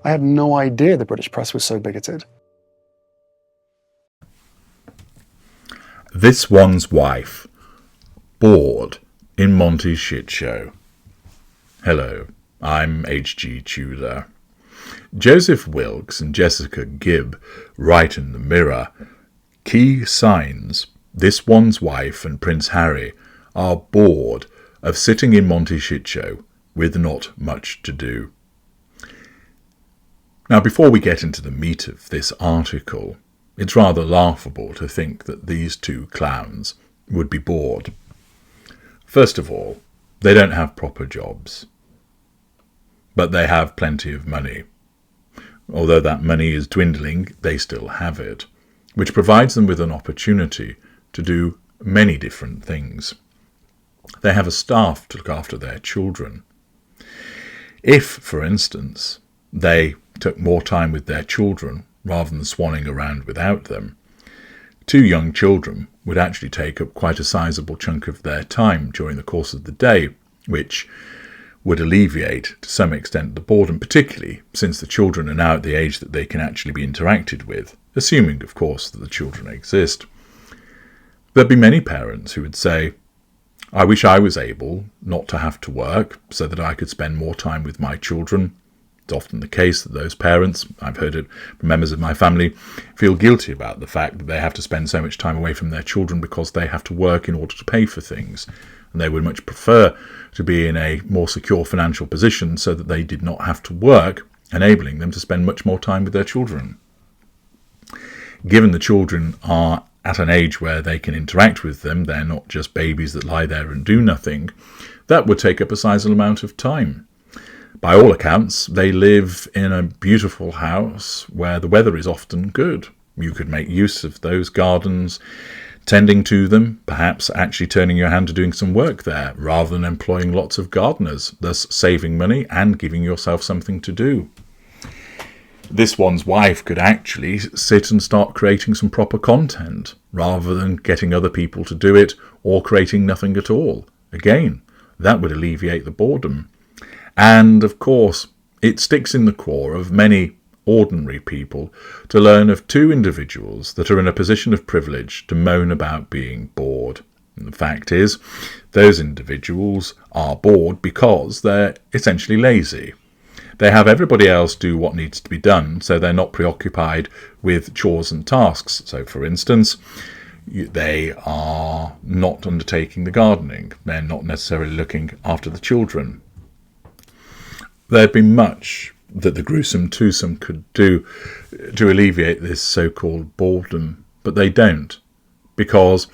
I had no idea the British press was so bigoted. This one's wife. Bored in Monty's shit show. Hello, I'm H.G. Tudor. Joseph Wilkes and Jessica Gibb write in the Mirror, key signs this one's wife and Prince Harry are bored of sitting in Monty's shit show with not much to do. Now, before we get into the meat of this article, it's rather laughable to think that these two clowns would be bored. First of all, they don't have proper jobs, but they have plenty of money. Although that money is dwindling, they still have it, which provides them with an opportunity to do many different things. They have a staff to look after their children. If, for instance, they took more time with their children rather than swanning around without them, 2 young children would actually take up quite a sizable chunk of their time during the course of the day, which would alleviate to some extent the boredom, particularly since the children are now at the age that they can actually be interacted with, assuming, of course, that the children exist. There'd be many parents who would say, I wish I was able not to have to work so that I could spend more time with my children. It's often the case that those parents, I've heard it from members of my family, feel guilty about the fact that they have to spend so much time away from their children because they have to work in order to pay for things. And they would much prefer to be in a more secure financial position so that they did not have to work, enabling them to spend much more time with their children. Given the children are at an age where they can interact with them, they're not just babies that lie there and do nothing, that would take up a sizable amount of time. By all accounts, they live in a beautiful house where the weather is often good. You could make use of those gardens, tending to them, perhaps actually turning your hand to doing some work there, rather than employing lots of gardeners, thus saving money and giving yourself something to do. This one's wife could actually sit and start creating some proper content, rather than getting other people to do it or creating nothing at all. Again, that would alleviate the boredom. And, of course, it sticks in the core of many ordinary people to learn of 2 individuals that are in a position of privilege to moan about being bored. And the fact is, those individuals are bored because they're essentially lazy. They have everybody else do what needs to be done, so they're not preoccupied with chores and tasks. So, for instance, they are not undertaking the gardening. They're not necessarily looking after the children. There'd be much that the gruesome twosome could do to alleviate this so-called boredom, but they don't, because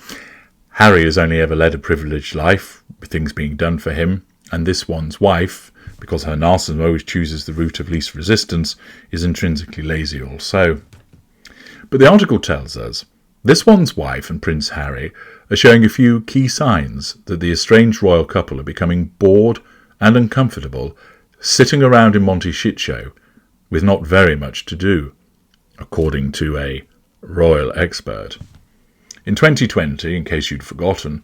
Harry has only ever led a privileged life, with things being done for him, and this one's wife, because her narcissism always chooses the route of least resistance, is intrinsically lazy also. But the article tells us this one's wife and Prince Harry are showing a few key signs that the estranged royal couple are becoming bored and uncomfortable sitting around in Monty's shit show with not very much to do, according to a royal expert. In 2020, in case you'd forgotten,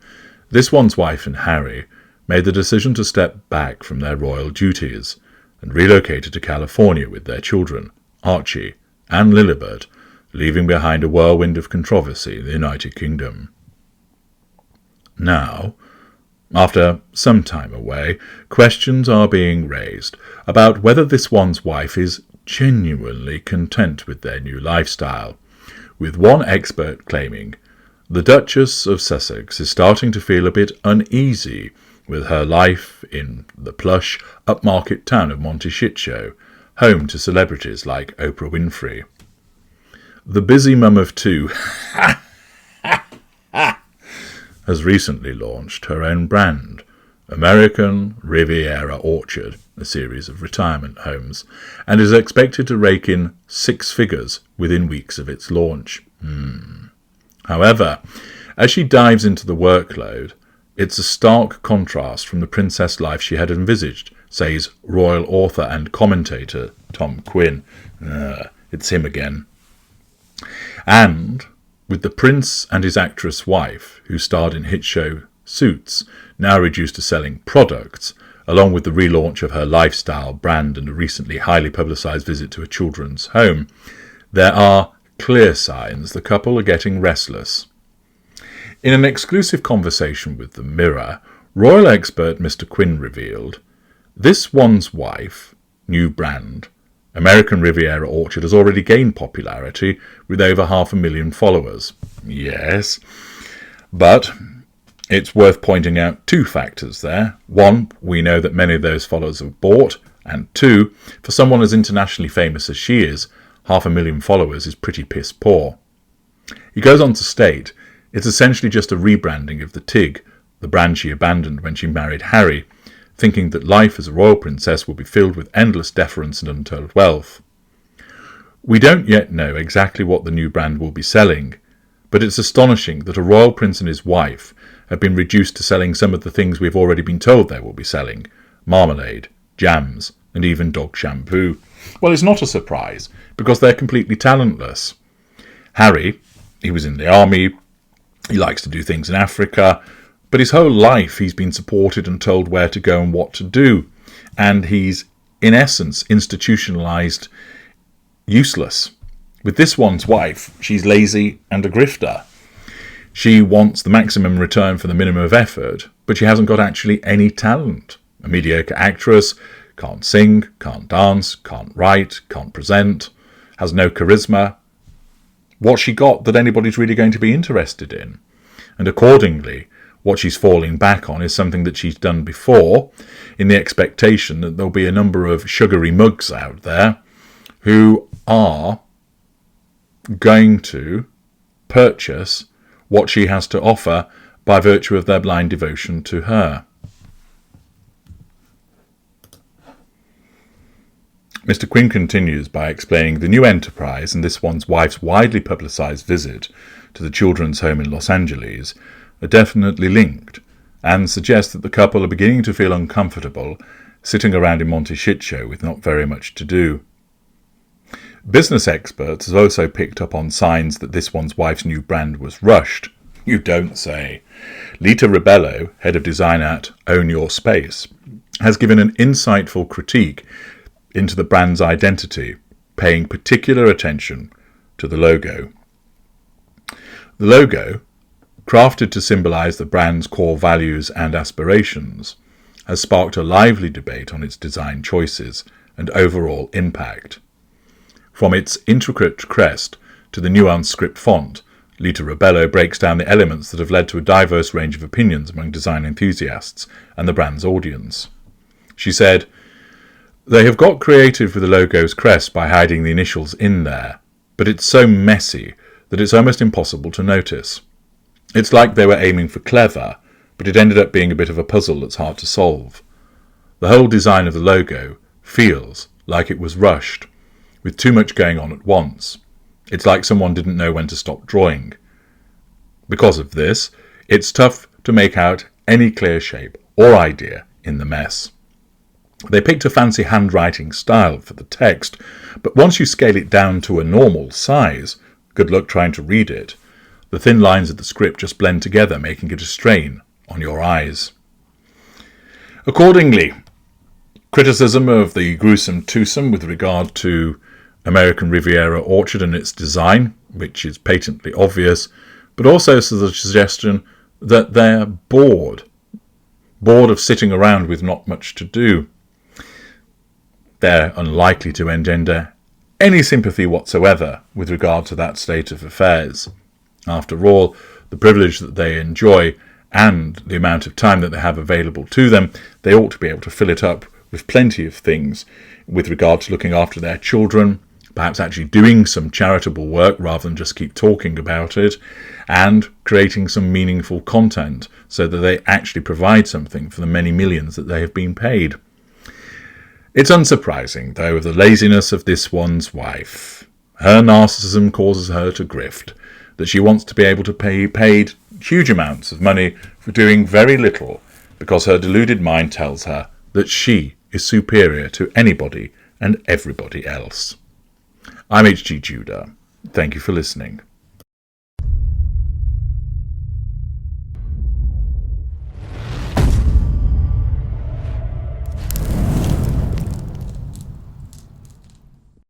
this one's wife and Harry made the decision to step back from their royal duties and relocated to California with their children, Archie and Lilibet, leaving behind a whirlwind of controversy in the United Kingdom. Now, after some time away, questions are being raised about whether this one's wife is genuinely content with their new lifestyle, with one expert claiming the Duchess of Sussex is starting to feel a bit uneasy with her life in the plush, upmarket town of Montecito, home to celebrities like Oprah Winfrey. The busy mum of 2 has recently launched her own brand, American Riviera Orchard, a series of retirement homes, and is expected to rake in 6 figures within weeks of its launch. However, as she dives into the workload, it's a stark contrast from the princess life she had envisaged, says royal author and commentator Tom Quinn. It's him again. And with the prince and his actress wife, who starred in hit show Suits, now reduced to selling products, along with the relaunch of her lifestyle brand and a recently highly publicised visit to a children's home, there are clear signs the couple are getting restless. In an exclusive conversation with The Mirror, royal expert Mr. Quinn revealed, "This one's wife, new brand, American Riviera Orchard, has already gained popularity with over 500,000 followers." Yes, but it's worth pointing out two factors there. One, we know that many of those followers have bought, and two, for someone as internationally famous as she is, 500,000 followers is pretty piss poor. He goes on to state, it's essentially just a rebranding of the TIG, the brand she abandoned when she married Harry, thinking that life as a royal princess will be filled with endless deference and untold wealth. We don't yet know exactly what the new brand will be selling, but it's astonishing that a royal prince and his wife have been reduced to selling some of the things we've already been told they will be selling: marmalade, jams, and even dog shampoo. Well, it's not a surprise, because they're completely talentless. Harry, he was in the army, he likes to do things in Africa, but his whole life he's been supported and told where to go and what to do, and he's, in essence, institutionalised useless. With this one's wife, she's lazy and a grifter. She wants the maximum return for the minimum of effort, but she hasn't got actually any talent. A mediocre actress, can't sing, can't dance, can't write, can't present, has no charisma. What's she got that anybody's really going to be interested in? And accordingly, what she's falling back on is something that she's done before, in the expectation that there'll be a number of sugary mugs out there who are going to purchase what she has to offer by virtue of their blind devotion to her. Mr. Quinn continues by explaining the new enterprise and this one's wife's widely publicised visit to the children's home in Los Angeles are definitely linked, and suggests that the couple are beginning to feel uncomfortable sitting around in Montecito with not very much to do. Business experts have also picked up on signs that this one's wife's new brand was rushed. You don't say. Lita Ribello, head of design at Own Your Space, has given an insightful critique into the brand's identity, paying particular attention to the logo. The logo, crafted to symbolise the brand's core values and aspirations, has sparked a lively debate on its design choices and overall impact. From its intricate crest to the nuanced script font, Lita Ribello breaks down the elements that have led to a diverse range of opinions among design enthusiasts and the brand's audience. She said, "They have got creative with the logo's crest by hiding the initials in there, but it's so messy that it's almost impossible to notice. It's like they were aiming for clever, but it ended up being a bit of a puzzle that's hard to solve. The whole design of the logo feels like it was rushed, with too much going on at once. It's like someone didn't know when to stop drawing. Because of this, it's tough to make out any clear shape or idea in the mess. They picked a fancy handwriting style for the text, but once you scale it down to a normal size, good luck trying to read it. The thin lines of the script just blend together, making it a strain on your eyes." Accordingly, criticism of the gruesome twosome with regard to American Riviera Orchard and its design, which is patently obvious, but also the suggestion that they're bored of sitting around with not much to do. They're unlikely to engender any sympathy whatsoever with regard to that state of affairs. After all, the privilege that they enjoy and the amount of time that they have available to them, they ought to be able to fill it up with plenty of things with regard to looking after their children, perhaps actually doing some charitable work rather than just keep talking about it, and creating some meaningful content so that they actually provide something for the many millions that they have been paid. It's unsurprising, though, of the laziness of this one's wife. Her narcissism causes her to grift, that she wants to be able to pay paid huge amounts of money for doing very little, because her deluded mind tells her that she is superior to anybody and everybody else. I'm H.G. Judah. Thank you for listening.